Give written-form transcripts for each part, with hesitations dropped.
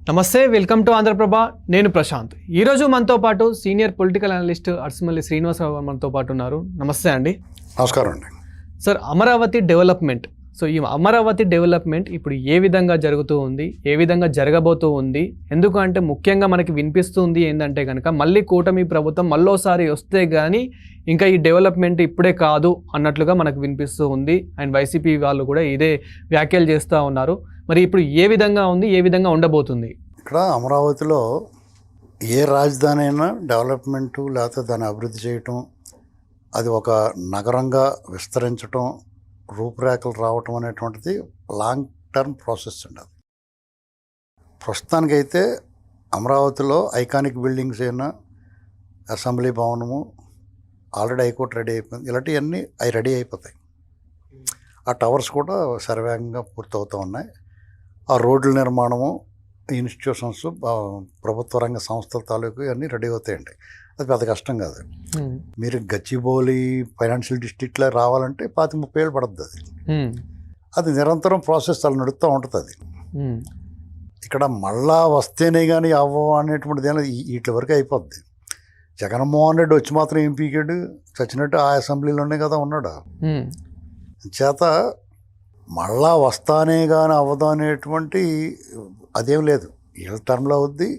నమస్తే, welcome to Andhraprabha. నేను ప్రశాంత్. ఈరోజు మనతో పాటు సీనియర్ పొలిటికల్ అనలిస్ట్ అర్సుమల్లి శ్రీనివాసరావు మనతో పాటు ఉన్నారు. నమస్తే అండి. నమస్కారం అండి. సార్, అమరావతి డెవలప్మెంట్, ఈ అమరావతి డెవలప్మెంట్ ఇప్పుడు ఏ విధంగా జరుగుతూ ఉంది, ఏ విధంగా జరగబోతూ ఉంది? ఎందుకంటే ముఖ్యంగా మనకి వినిపిస్తుంది ఏంటంటే కనుక మళ్ళీ కూటమి ప్రభుత్వం మళ్ళోసారి వస్తే కానీ ఇంకా ఈ డెవలప్మెంట్ ఇప్పుడే కాదు అన్నట్లుగా మనకు వినిపిస్తూ ఉంది. అండ్ వైసీపీ వాళ్ళు కూడా ఇదే వ్యాఖ్యలు చేస్తూ ఉన్నారు. మరి ఇప్పుడు ఏ విధంగా ఉంది, ఏ విధంగా ఉండబోతుంది? ఇక్కడ అమరావతిలో ఏ రాజధాని అయినా డెవలప్మెంటు లేకపోతే దాన్ని అభివృద్ధి చేయటం, అది ఒక నగరంగా విస్తరించటం, రూపురేఖలు రావటం అనేటువంటిది లాంగ్ టర్మ్ ప్రాసెస్ అండి. అది ప్రస్తుతానికైతే అమరావతిలో ఐకానిక్ బిల్డింగ్స్ అయినా, అసెంబ్లీ భవనము ఆల్రెడీ హైకోర్టు రెడీ అయిపోయింది. ఇలాంటివన్నీ అవి రెడీ అయిపోతాయి. ఆ టవర్స్ కూడా సర్వేగంగా పూర్తవుతూ ఉన్నాయి. ఆ రోడ్ల నిర్మాణము, ఇన్స్టిట్యూషన్స్, ప్రభుత్వ రంగ సంస్థల తాలూకు అన్నీ రెడీ అవుతాయండి. అది పెద్ద కష్టం కాదు. మీరు గచ్చిబౌలి ఫైనాన్షియల్ డిస్ట్రిక్ట్లో రావాలంటే 25-30 ఏళ్ళు పడుతుంది. అది నిరంతరం ప్రాసెస్ అలా నడుస్తూ ఉంటుంది. అది ఇక్కడ మళ్ళా వస్తేనే కానీ అవ్వ అనేటువంటిది వీటి వరకు అయిపోద్ది. జగన్మోహన్ రెడ్డి వచ్చి మాత్రం ఏం పీకాడు, చచ్చినట్టు ఆ అసెంబ్లీలోనే కదా ఉన్నాడు. చేత మళ్ళా వస్తానే కానీ అవ్వదు అనేటువంటి అదేం లేదు. వీళ్ళ టర్మ్లో అవుద్ది,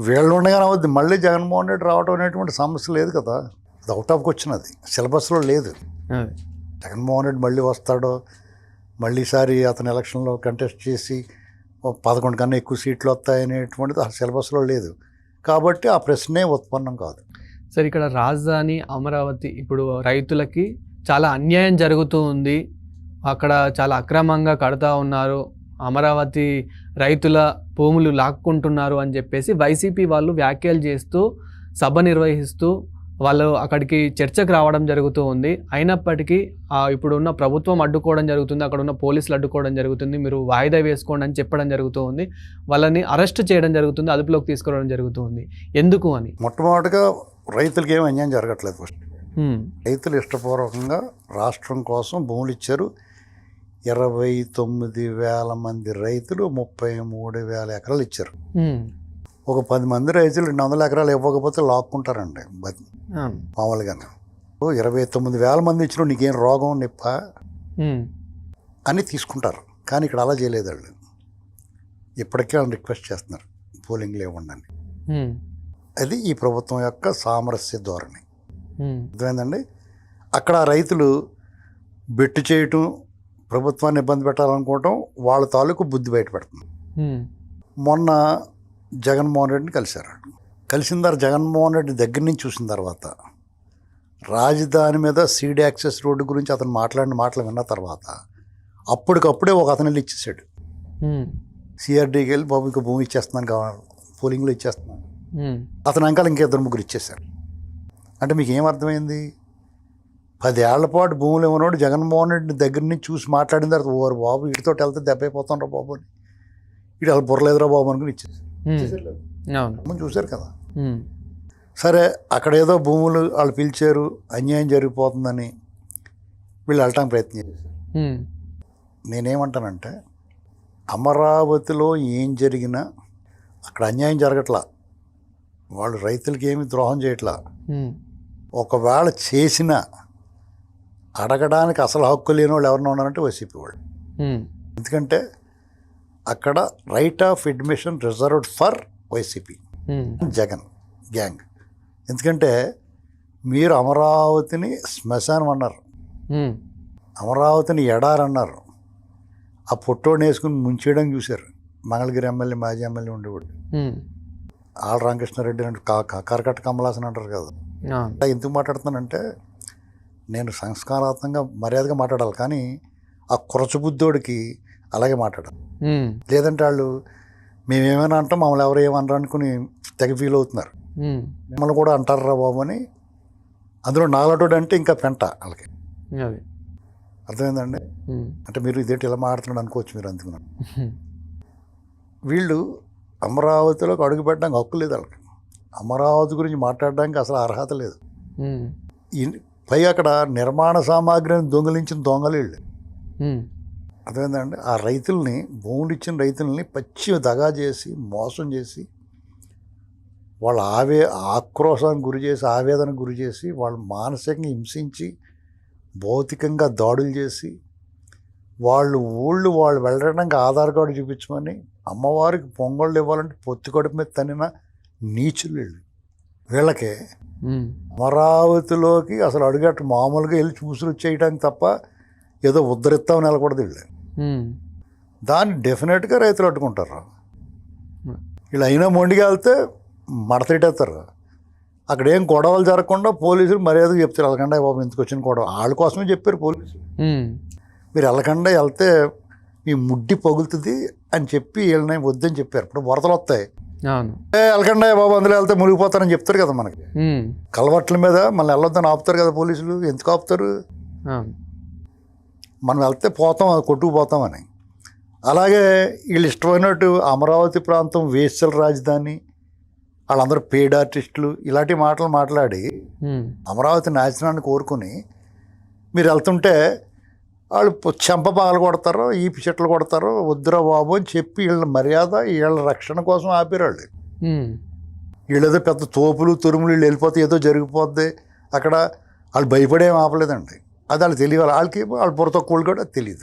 వీళ్ళు ఉండగానే అవుద్ది. మళ్ళీ జగన్మోహన్ రెడ్డి రావడం అనేటువంటి సమస్య లేదు కదా. అది అవుట్ ఆఫ్కి వచ్చినది, సిలబస్లో లేదు. జగన్మోహన్ రెడ్డి మళ్ళీ వస్తాడో, మళ్ళీసారి అతను ఎలక్షన్లో కంటెస్ట్ చేసి 11 కన్నా ఎక్కువ సీట్లు వస్తాయనేటువంటిది ఆ సిలబస్లో లేదు. కాబట్టి ఆ ప్రశ్నే ఉత్పన్నం కాదు. సార్, ఇక్కడ రాజధాని అమరావతి ఇప్పుడు రైతులకి చాలా అన్యాయం జరుగుతూ ఉంది. అక్కడ చాలా అక్రమంగా కడతా ఉన్నారు, అమరావతి రైతుల భూములు లాక్కుంటున్నారు అని చెప్పేసి వైసీపీ వాళ్ళు వ్యాఖ్యలు చేస్తూ సభ నిర్వహిస్తూ వాళ్ళు అక్కడికి చర్చకు రావడం జరుగుతూ ఉంది. అయినప్పటికీ ఇప్పుడున్న ప్రభుత్వం అడ్డుకోవడం జరుగుతుంది, అక్కడ ఉన్న పోలీసులు అడ్డుకోవడం జరుగుతుంది. మీరు వాయిదా వేసుకోండి అని చెప్పడం జరుగుతూ ఉంది. వాళ్ళని అరెస్ట్ చేయడం జరుగుతుంది, అదుపులోకి తీసుకోవడం జరుగుతుంది. ఎందుకు అని? మొట్టమొదటిగా రైతులకి ఏమి అన్యాయం జరగట్లేదు. ఫస్ట్ రైతులు ఇష్టపూర్వకంగా రాష్ట్రం కోసం భూములు ఇచ్చారు. 29,000 మంది రైతులు 33,000 ఎకరాలు ఇచ్చారు. ఒక 10 మంది రైతులు 200 ఎకరాలు ఇవ్వకపోతే లాక్కుంటారండి మామూలుగానే. 29,000 మంది ఇచ్చిన నీకేం రోగం నిప్ప అని తీసుకుంటారు. కానీ ఇక్కడ అలా చేయలేదు వాళ్ళు. ఇప్పటికే వాళ్ళు రిక్వెస్ట్ చేస్తున్నారు పోలింగ్లు ఇవ్వండి అని. అది ఈ ప్రభుత్వం యొక్క సామరస్య ధోరణి. అర్థమైందండి. అక్కడ రైతులు బెట్టు చేయటం, ప్రభుత్వాన్ని ఇబ్బంది పెట్టాలనుకోవటం వాళ్ళ తాలూకు బుద్ధి బయట పెడుతుంది. మొన్న జగన్మోహన్ రెడ్డిని కలిశారు. కలిసిన తర్వాత జగన్మోహన్ రెడ్డి దగ్గర నుంచి చూసిన తర్వాత రాజధాని మీద సీడ్ యాక్సెస్ రోడ్డు గురించి అతను మాట్లాడిన మాటలు విన్న తర్వాత అప్పటికప్పుడే ఒక అతను వెళ్ళి ఇచ్చేసాడు. సిఆర్డీకి వెళ్ళి బాబు ఇంకా భూమి ఇచ్చేస్తున్నాను, కావాలి పోలింగ్లో ఇచ్చేస్తున్నాను. అతను అంకాలు ఇంకిద్దరు ముగ్గురు ఇచ్చేశారు. అంటే మీకు ఏం అర్థమైంది? 10 ఏళ్ల పాటు భూములు ఇవ్వనోడు జగన్మోహన్ రెడ్డి దగ్గర నుంచి చూసి మాట్లాడిన తర్వాత ఓరు బాబు వీటితో వెళ్తే దెబ్బ అయిపోతాను రా బాబు అని, వీటి అలా బుర్రలేదురా బాబు అనుకుని ఇచ్చేసారు. చూశారు కదా. సరే, అక్కడ ఏదో భూములు వాళ్ళు పిలిచారు, అన్యాయం జరిగిపోతుందని వీళ్ళు వెళ్ళటానికి ప్రయత్నం చేశారు. నేనేమంటానంటే అమరావతిలో ఏం జరిగినా అక్కడ అన్యాయం జరగట్లా, వాళ్ళు రైతులకి ఏమి ద్రోహం చేయట్లా. ఒకవేళ చేసినా అడగడానికి అసలు హక్కు లేని వాళ్ళు ఎవరైనా ఉన్నారంటే వైసీపీ వాళ్ళు. ఎందుకంటే అక్కడ right of admission reserved for YCP, Jagan gang. ఎందుకంటే మీరు అమరావతిని శ్మశానం అన్నారు, అమరావతిని ఎడారన్నారు. ఆ పొట్టోడిని వేసుకుని ముంచేయడం చూశారు. మంగళగిరి ఎమ్మెల్యే, మాజీ ఎమ్మెల్యే ఉండేవాడు ఆళ్ళ రామకృష్ణారెడ్డి అంటే కరకట్ట కమలాసన్ అంటారు కదా. ఎందుకు మాట్లాడుతున్నానంటే నేను సంస్కారాత్మకంగా మర్యాదగా మాట్లాడాలి, కానీ ఆ కురచబుద్ధోడికి అలాగే మాట్లాడాలి. లేదంటే వాళ్ళు మేమేమైనా అంటాం, మమ్మల్ని ఎవరు ఏమన్నారు అనుకుని తెగ ఫీల్ అవుతున్నారు. మిమ్మల్ని కూడా అంటారా బాబు అని. అందులో నాగలటోడు అంటే ఇంకా పెంట వాళ్ళకి. అర్థమైందండి. అంటే మీరు ఇదేంటి ఇలా మాట్లాడుతున్నాడు అనుకోవచ్చు మీరు. అందుకున్నాను వీళ్ళు అమరావతిలోకి అడుగు పెట్టడానికి హక్కు లేదు వాళ్ళకి. అమరావతి గురించి మాట్లాడడానికి అసలు అర్హత లేదు. పై అక్కడ నిర్మాణ సామాగ్రిని దొంగిలించిన దొంగలు వీళ్ళు. అదేంటంటే ఆ రైతుల్ని, భూములు ఇచ్చిన రైతుల్ని పచ్చి దగా చేసి, మోసం చేసి, వాళ్ళ ఆక్రోశానికి గురి చేసి, ఆవేదనకు గురి చేసి, వాళ్ళు మానసికంగా హింసించి, భౌతికంగా దాడులు చేసి, వాళ్ళు వెళ్ళడానికి ఆధార్ కార్డు చూపించమని, అమ్మవారికి పొంగళ్ళు ఇవ్వాలంటే పొత్తి కడుపు మీద తన్నిన నీచులు వీళ్ళు. వీళ్ళకి అమరావతిలోకి అసలు అడుగట్టు మామూలుగా వెళ్ళి చూసులు చేయడానికి తప్ప ఏదో ఉద్ధరిస్తామని వెళ్ళకూడదు వీళ్ళు. దాన్ని డెఫినెట్గా రైతులు అడ్డుకుంటారు. వీళ్ళు అయినా మొండిగా వెళ్తే మడతెట్టేస్తారు. అక్కడ ఏం గొడవలు జరగకుండా పోలీసులు మర్యాదగా చెప్తారు, వెళ్ళకుండా బాబు ఎందుకు వచ్చిన గొడవ. వాళ్ళ కోసమే చెప్పారు పోలీసులు, మీరు వెళ్ళకుండా వెళ్తే మీ ముడ్డి పగులుతుంది అని చెప్పి వీళ్ళని వద్దని చెప్పారు. ఇప్పుడు వరదలు వస్తాయి, వెళ్ళకుండా బాబు అందులో వెళ్తే మునిగిపోతారని చెప్తారు కదా మనకి. కలవట్ల మీద మళ్ళీ వెళ్ళొద్దని ఆపుతారు కదా పోలీసులు. ఎందుకు ఆపుతారు? మనం వెళ్తే పోతాం, కొట్టుకుపోతామని. అలాగే వీళ్ళు ఇష్టమైనట్టు అమరావతి ప్రాంతం వేశ్యల రాజధాని, వాళ్ళందరూ పెయిడ్ ఆర్టిస్టులు, ఇలాంటి మాటలు మాట్లాడి అమరావతి నాశనాన్ని కోరుకుని మీరు వెళ్తుంటే వాళ్ళు చెంప పగలు కొడతారో, ఈపి చెట్లు కొడతారో, వద్దురా బాబు అని చెప్పి వీళ్ళ మర్యాద, వీళ్ళ రక్షణ కోసం ఆపారు వాళ్ళు. వీళ్ళేదో పెద్ద తోపులు తురుములు, వీళ్ళు వెళ్ళిపోతే ఏదో జరిగిపోద్ది అక్కడ, వాళ్ళు భయపడేం ఆపలేదండి. అది వాళ్ళు తెలియాలి. వాళ్ళకి వాళ్ళ బుర్ర తక్కువ కూడా తెలియదు.